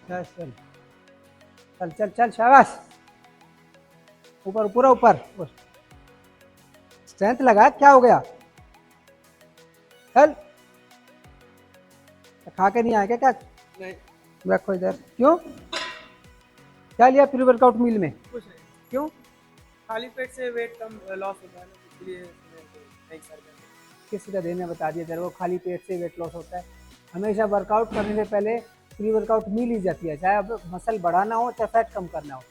चल चल चल चल चल, शाबाश। ऊपर पूरा ऊपर। स्ट्रेंथ लगा, क्या हो गया? चल। खा के नहीं आया क्या? नहीं, रखो इधर। क्यों? क्या लिया प्री वर्कआउट मील में? कुछ नहीं। क्यों? खाली पेट से वेट कम लॉस होता है ना, इसलिए नहीं सर करते। किसी का देने बता दिया तेरे को खाली पेट से वेट लॉस होता है? हमेशा वर्कआउट करने से पहले प्री वर्कआउट मील ली जाती है, चाहे अब मसल बढ़ाना हो चाहे फैट कम करना हो।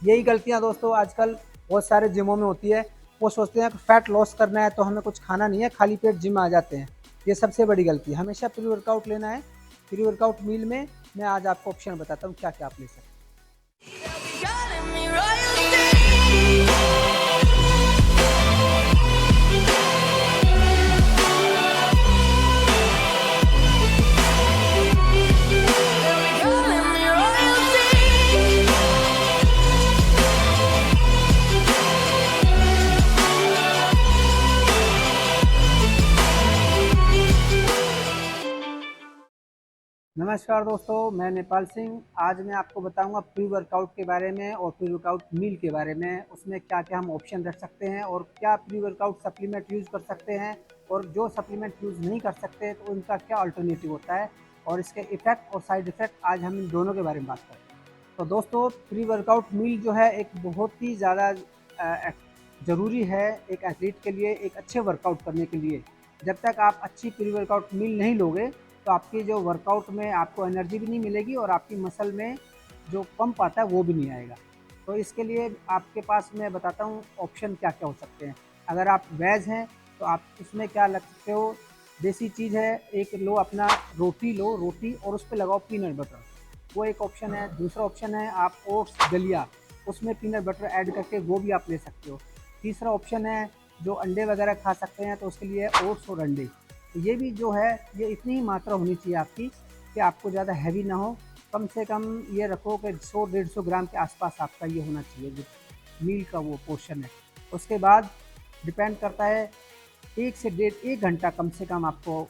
यही गलतियां दोस्तों आजकल बहुत सारे जिमों में होती है। वो सोचते हैं कि फैट लॉस करना है तो हमें कुछ खाना नहीं है, खाली पेट जिम आ जाते हैं। ये सबसे बड़ी गलती है। हमेशा प्री वर्कआउट लेना है। प्री वर्कआउट मील में मैं आज आपको ऑप्शन बताता हूँ क्या क्या आप ले सकते हैं। नमस्कार दोस्तों, मैं नेपाल सिंह। आज मैं आपको बताऊंगा प्री वर्कआउट के बारे में और प्री वर्कआउट मील के बारे में। उसमें क्या क्या हम ऑप्शन रख सकते हैं और क्या प्री वर्कआउट सप्लीमेंट यूज़ कर सकते हैं, और जो सप्लीमेंट यूज़ नहीं कर सकते तो उनका क्या अल्टरनेटिव होता है, और इसके इफेक्ट और साइड इफेक्ट आज हम इन दोनों के बारे में बात करते हैं। तो दोस्तों, प्री वर्कआउट मील जो है एक बहुत ही ज़्यादा ज़रूरी है एक एथलीट के लिए, एक अच्छे वर्कआउट करने के लिए। जब तक आप अच्छी प्री वर्कआउट मील नहीं लोगे तो आपकी जो वर्कआउट में आपको एनर्जी भी नहीं मिलेगी और आपकी मसल में जो पंप आता है वो भी नहीं आएगा। तो इसके लिए आपके पास मैं बताता हूँ ऑप्शन क्या क्या हो सकते हैं। अगर आप वेज हैं तो आप उसमें क्या लग सकते हो, देसी चीज़ है, एक लो अपना रोटी, लो रोटी और उस पर लगाओ पीनट बटर, वो एक ऑप्शन है। दूसरा ऑप्शन है आप ओट्स दलिया, उसमें पीनट बटर ऐड करके वो भी आप ले सकते हो। तीसरा ऑप्शन है जो अंडे वगैरह खा सकते हैं तो उसके लिए ओट्स और अंडे। तो ये भी जो है ये इतनी ही मात्रा होनी चाहिए आपकी कि आपको ज़्यादा हैवी ना हो। कम से कम ये रखो कि 100-150 ग्राम के आसपास आपका ये होना चाहिए जो मील का वो पोर्शन है। उसके बाद डिपेंड करता है 1 से 1.5 घंटा कम से कम आपको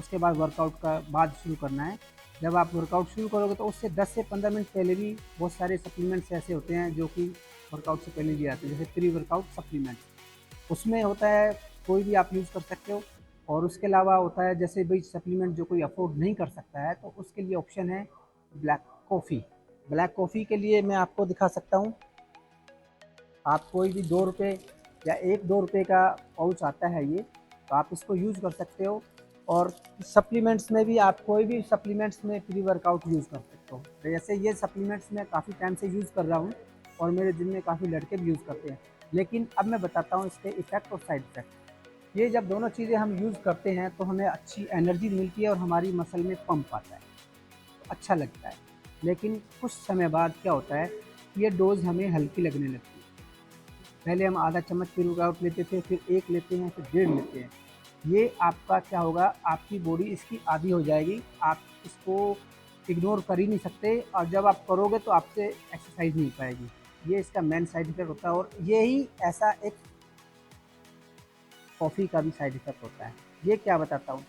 उसके बाद वर्कआउट का बाद शुरू करना है। जब आप वर्कआउट शुरू करोगे तो उससे 10 से 15 मिनट पहले भी बहुत सारे सप्लीमेंट्स ऐसे होते हैं जो कि वर्कआउट से पहले लिए जाते हैं, जैसे प्री वर्कआउट सप्लीमेंट्स। उसमें होता है कोई भी आप यूज़ कर सकते हो। और उसके अलावा होता है जैसे भाई सप्लीमेंट जो कोई अफोर्ड नहीं कर सकता है तो उसके लिए ऑप्शन है ब्लैक कॉफ़ी। ब्लैक कॉफ़ी के लिए मैं आपको दिखा सकता हूँ। आप कोई भी 2 रुपये या 1-2 रुपये का पाउच आता है ये, तो आप इसको यूज़ कर सकते हो। और सप्लीमेंट्स में भी आप कोई भी सप्लीमेंट्स में प्री वर्कआउट यूज़ कर सकते हो। जैसे ये सप्लीमेंट्स मैं काफ़ी टाइम से यूज़ कर रहा हूँ और मेरे जिम में काफ़ी लड़के भी यूज़ करते हैं। लेकिन अब मैं बताता हूँ इसके इफ़ेक्ट और साइड इफ़ेक्ट। ये जब दोनों चीज़ें हम यूज़ करते हैं तो हमें अच्छी एनर्जी मिलती है और हमारी मसल में पंप आता है, तो अच्छा लगता है। लेकिन कुछ समय बाद क्या होता है, ये डोज़ हमें हल्की लगने लगती है। पहले हम आधा चम्मच प्री वर्कआउट लेते थे, फिर 1 लेते हैं, फिर 1.5 लेते हैं। ये आपका क्या होगा, आपकी बॉडी इसकी आदी हो जाएगी। आप इसको इग्नोर कर ही नहीं सकते और जब आप करोगे तो आपसे एक्सरसाइज नहीं हो पाएगी। ये इसका मेन साइड इफ़ेक्ट होता है। और यही ऐसा एक कॉफ़ी का भी साइड इफ़ेक्ट होता है। ये क्या बताता हूँ,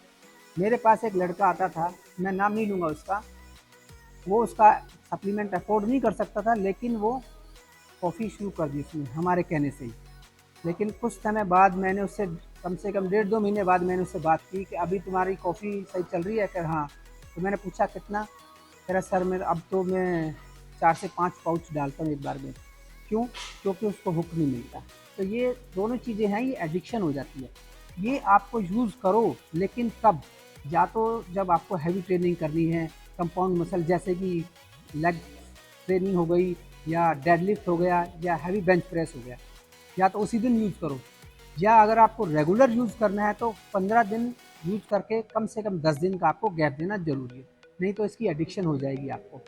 मेरे पास एक लड़का आता था, मैं नाम नहीं लूँगा उसका, वो उसका सप्लीमेंट अफोर्ड नहीं कर सकता था लेकिन वो कॉफ़ी शुरू कर दी उसने हमारे कहने से ही। लेकिन कुछ समय बाद मैंने उससे कम से कम 1.5-2 महीने बाद मैंने उससे बात की कि अभी तुम्हारी कॉफ़ी सही चल रही है? कह हाँ। तो मैंने पूछा कितना? कह रहा सर मेरा अब तो मैं 4 से 5 पाउच डालता हूँ एक बार में। क्यों? क्योंकि उसको हुक नहीं मिलता। तो ये दोनों चीज़ें हैं, ये एडिक्शन हो जाती है। ये आपको यूज़ करो लेकिन कब? या तो जब आपको हैवी ट्रेनिंग करनी है, कंपाउंड मसल जैसे कि लेग ट्रेनिंग हो गई या डेडलिफ्ट हो गया या हैवी बेंच प्रेस हो गया, या तो उसी दिन यूज़ करो। या अगर आपको रेगुलर यूज़ करना है तो 15 दिन यूज़ करके कम से कम 10 दिन का आपको गैप देना ज़रूरी है, नहीं तो इसकी एडिक्शन हो जाएगी आपको।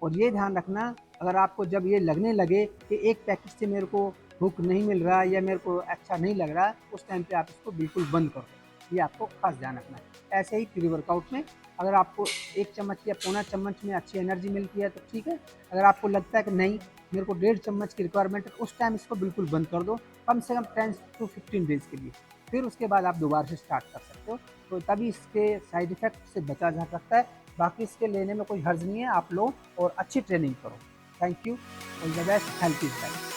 और ये ध्यान रखना, अगर आपको जब ये लगने लगे कि एक पैकेट से मेरे को हुक नहीं मिल रहा या मेरे को अच्छा नहीं लग रहा, उस टाइम पे आप इसको बिल्कुल बंद कर दो। ये आपको खास ध्यान रखना है। ऐसे ही प्री वर्कआउट में अगर आपको 1 चम्मच या पौना चम्मच में अच्छी एनर्जी मिलती है तो ठीक है। अगर आपको लगता है कि नहीं मेरे को 1.5 चम्मच की रिक्वायरमेंट है, उस टाइम इसको बिल्कुल बंद कर दो, कम से कम 10 to 15 डेज़ के लिए। फिर उसके बाद आप दोबारा से स्टार्ट कर सकते हो। तो तभी इसके साइड इफ़ेक्ट से बचा जा सकता है। बाकी इसके लेने में कोई हर्ज नहीं है, आप लो और अच्छी ट्रेनिंग करो। Thank you, all the best, health is wealth.